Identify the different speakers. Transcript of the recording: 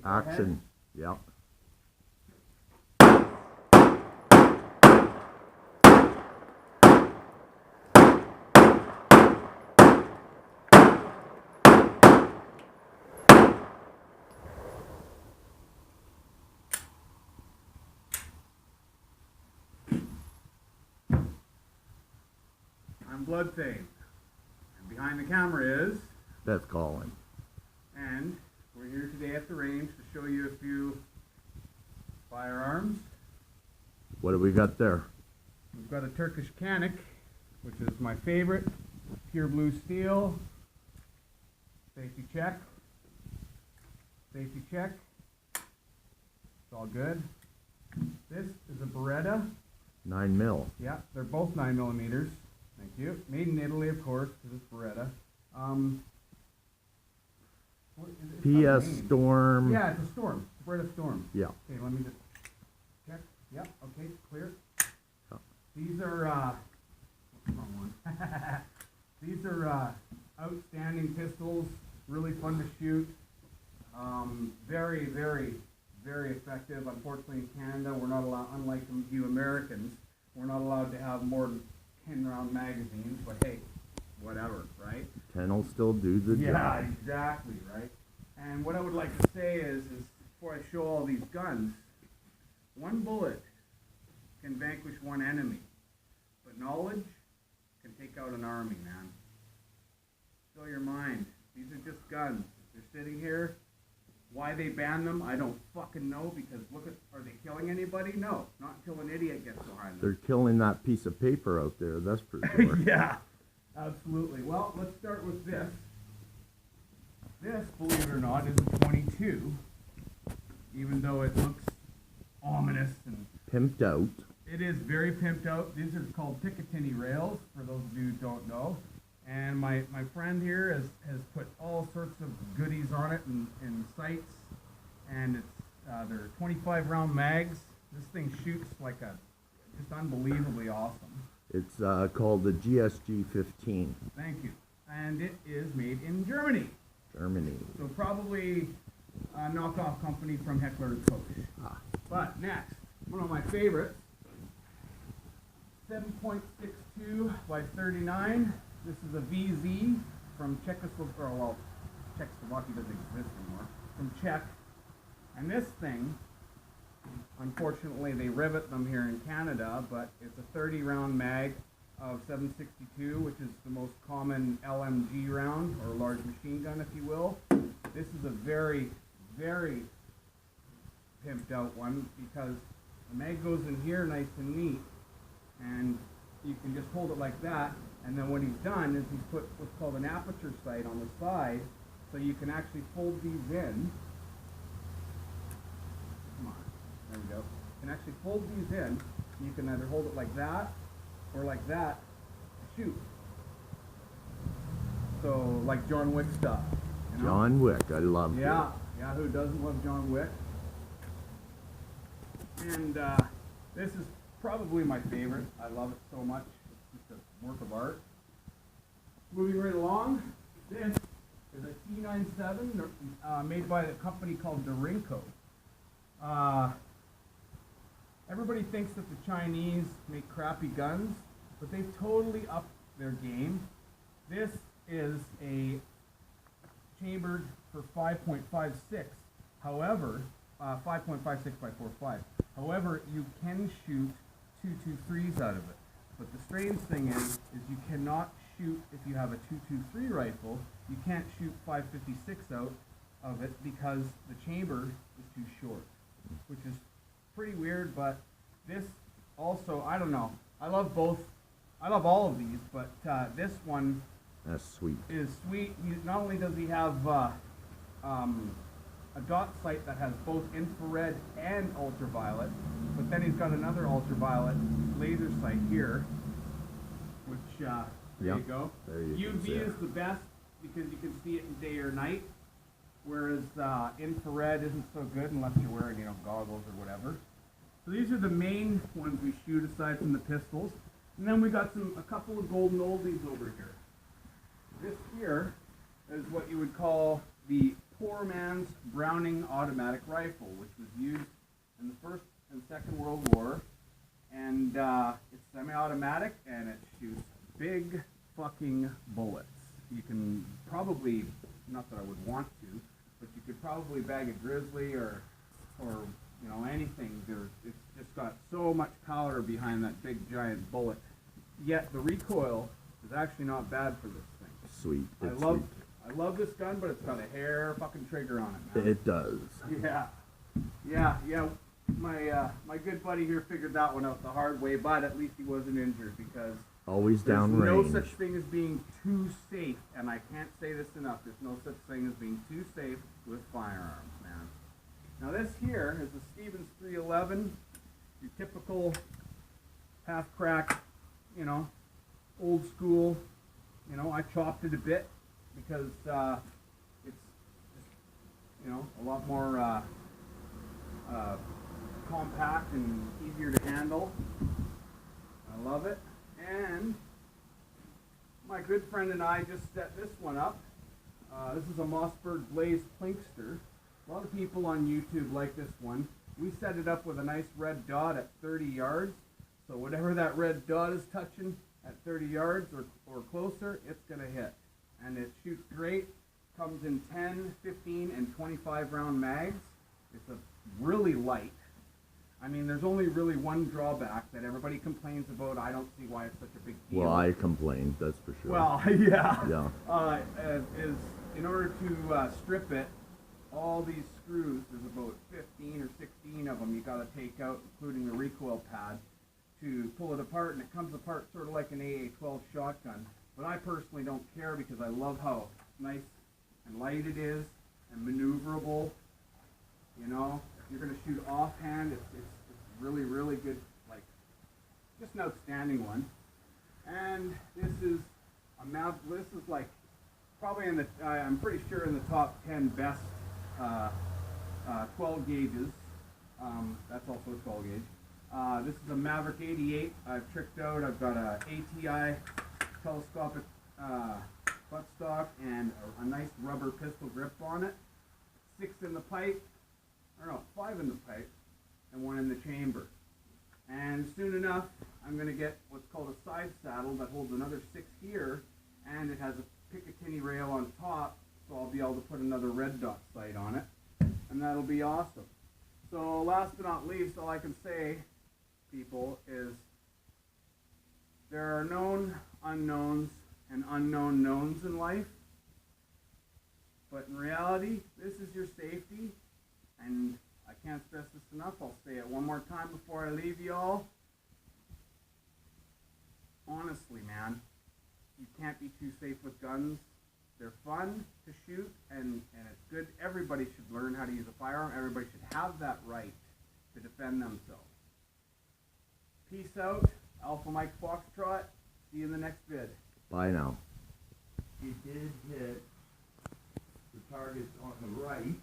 Speaker 1: Action. Yeah.
Speaker 2: I'm Bloodthane, and behind the camera is,
Speaker 1: Beth Collin.
Speaker 2: and we're here today at the range to show you a few firearms.
Speaker 1: What do we got there?
Speaker 2: We've got a Turkish Canik, which is my favorite, pure blue steel. Safety check. Safety check. It's all good. This is a Beretta.
Speaker 1: 9 mil.
Speaker 2: Yeah, they're both 9 millimeters. Thank you. Made in Italy, of course, because it's Beretta. What is it?
Speaker 1: PS
Speaker 2: It's not
Speaker 1: Storm.
Speaker 2: Yeah, it's a Storm. It's a Beretta Storm.
Speaker 1: Yeah.
Speaker 2: Okay, let me just check. Yep, okay, clear.
Speaker 1: Oh.
Speaker 2: These are, wrong one. These are outstanding pistols, really fun to shoot. Very, very, very effective. Unfortunately, in Canada, we're not allowed, unlike you Americans, we're not allowed to have more than 10-round magazines, but hey, whatever, right?
Speaker 1: 10 will still do the
Speaker 2: Yeah,
Speaker 1: job.
Speaker 2: exactly, right? And what I would like to say is before I show all these guns, one bullet can vanquish one enemy, but knowledge can take out an army, man. Fill your mind. These are just guns. They're sitting here. Why they ban them, I don't fucking know, because look at, are they killing anybody? No, not until an idiot gets behind them.
Speaker 1: They're killing that piece of paper out there, that's for sure.
Speaker 2: Yeah, absolutely. Well, let's start with this. This, believe it or not, is a 22, even though it looks ominous and
Speaker 1: Pimped out.
Speaker 2: it is very pimped out. These are called Picatinny rails, for those of you who don't know. And my friend here has put all sorts of goodies on it and sights. And it's they're 25 round mags. This thing shoots like just unbelievably awesome.
Speaker 1: It's called the GSG 15.
Speaker 2: Thank you. And it is made in Germany.
Speaker 1: Germany.
Speaker 2: So probably a knockoff company from Heckler & Koch.
Speaker 1: Ah.
Speaker 2: But next, one of my favorites, 7.62 by 39. This is a VZ from Czechoslovakia, well, Czechoslovakia doesn't exist anymore, from Czech. And this thing, unfortunately they rivet them here in Canada, but it's a 30 round mag of 7.62, which is the most common LMG round, or large machine gun if you will. This is a very, very pimped out one, because the mag goes in here nice and neat, and you can just hold it like that, and then what he's done is he's put what's called an aperture sight on the side, so you can actually fold these in. Come on, there we go. You can actually fold these in, and you can either hold it like that, or like that, to shoot. So, like John Wick stuff. You know?
Speaker 1: John Wick, I love it.
Speaker 2: Yeah, yeah, who doesn't love John Wick? And this is probably my favorite. I love it so much. It's just a work of art. Moving right along, this is a T97 made by a company called Dorinko. Everybody thinks that the Chinese make crappy guns, but they've totally upped their game. This is a chambered for 5.56. However, 5.56 by 4.5. However, you can shoot 223s out of it. But the strange thing is you cannot shoot, if you have a 223 rifle, you can't shoot 5.56 out of it because the chamber is too short, which is pretty weird. But this also, I don't know. I love both. I love all of these, but this one
Speaker 1: That's sweet.
Speaker 2: is sweet. Not only does he have a dot sight that has both infrared and ultraviolet, but then he's got another ultraviolet laser sight here, which there
Speaker 1: Yep,
Speaker 2: you go.
Speaker 1: there you can
Speaker 2: UV
Speaker 1: see it.
Speaker 2: is the best because you can see it in day or night, whereas infrared isn't so good unless you're wearing, goggles or whatever. So these are the main ones we shoot aside from the pistols. And then we got a couple of golden oldies over here. This here is what you would call the poor man's Browning automatic rifle, which was used in the First and Second World War. And it's semi-automatic, and it shoots big fucking bullets. You can probably, not that I would want to, but you could probably bag a grizzly or you know, anything. It's just got so much power behind that big giant bullet. Yet the recoil is actually not bad for this thing.
Speaker 1: Sweet. It's
Speaker 2: I love this gun, but it's got a hair fucking trigger on it,
Speaker 1: sweet.
Speaker 2: man.
Speaker 1: It does.
Speaker 2: Yeah. My good buddy here figured that one out the hard way, but at least he wasn't injured, because
Speaker 1: Always
Speaker 2: there's
Speaker 1: downrange.
Speaker 2: no such thing as being too safe, and I can't say this enough. There's no such thing as being too safe with firearms, man. Now this here is the Stevens 311, your typical half-crack, you know, old school. You know, I chopped it a bit because it's just, you know, a lot more compact and easier to handle. I love it. And my good friend and I just set this one up. This is a Mossberg Blaze Plinkster. A lot of people on YouTube like this one. We set it up with a nice red dot at 30 yards. So whatever that red dot is touching at 30 yards or closer, it's going to hit. And it shoots great. Comes in 10, 15, and 25 round mags. It's a really light. I mean, there's only really one drawback that everybody complains about. I don't see why it's such a big deal.
Speaker 1: Well, I complained, that's for sure.
Speaker 2: Well, yeah.
Speaker 1: Yeah.
Speaker 2: Is in order to strip it, all these screws, there's about 15 or 16 of them you got to take out, including the recoil pad, to pull it apart, and it comes apart sort of like an AA-12 shotgun. But I personally don't care, because I love how nice and light it is and maneuverable. You know, if you're going to shoot offhand, it's really, really good, like, just an outstanding one. And this is this is like probably in the, I'm pretty sure in the top 10 best 12 gauges. That's also a 12 gauge. This is a Maverick 88. I've tricked out. I've got a ATI telescopic buttstock and a nice rubber pistol grip on it. 6 in the pipe, or no, 5 in the pipe, and 1 in the chamber. And soon enough, I'm going to get what's called a side saddle that holds another 6 here, and it has a Picatinny rail on top, so I'll be able to put another red dot sight on it, and that'll be awesome. So last but not least, all I can say, people, is there are known unknowns and unknown knowns in life, but in reality, this is your safety, and I can't stress this enough. I'll say it one more time before I leave y'all. Honestly, man, you can't be too safe with guns. They're fun to shoot, and it's good. Everybody should learn how to use a firearm. Everybody should have that right to defend themselves. Peace out. Alpha Mike Foxtrot. See you in the next vid.
Speaker 1: Bye now.
Speaker 3: He did hit the target on the right.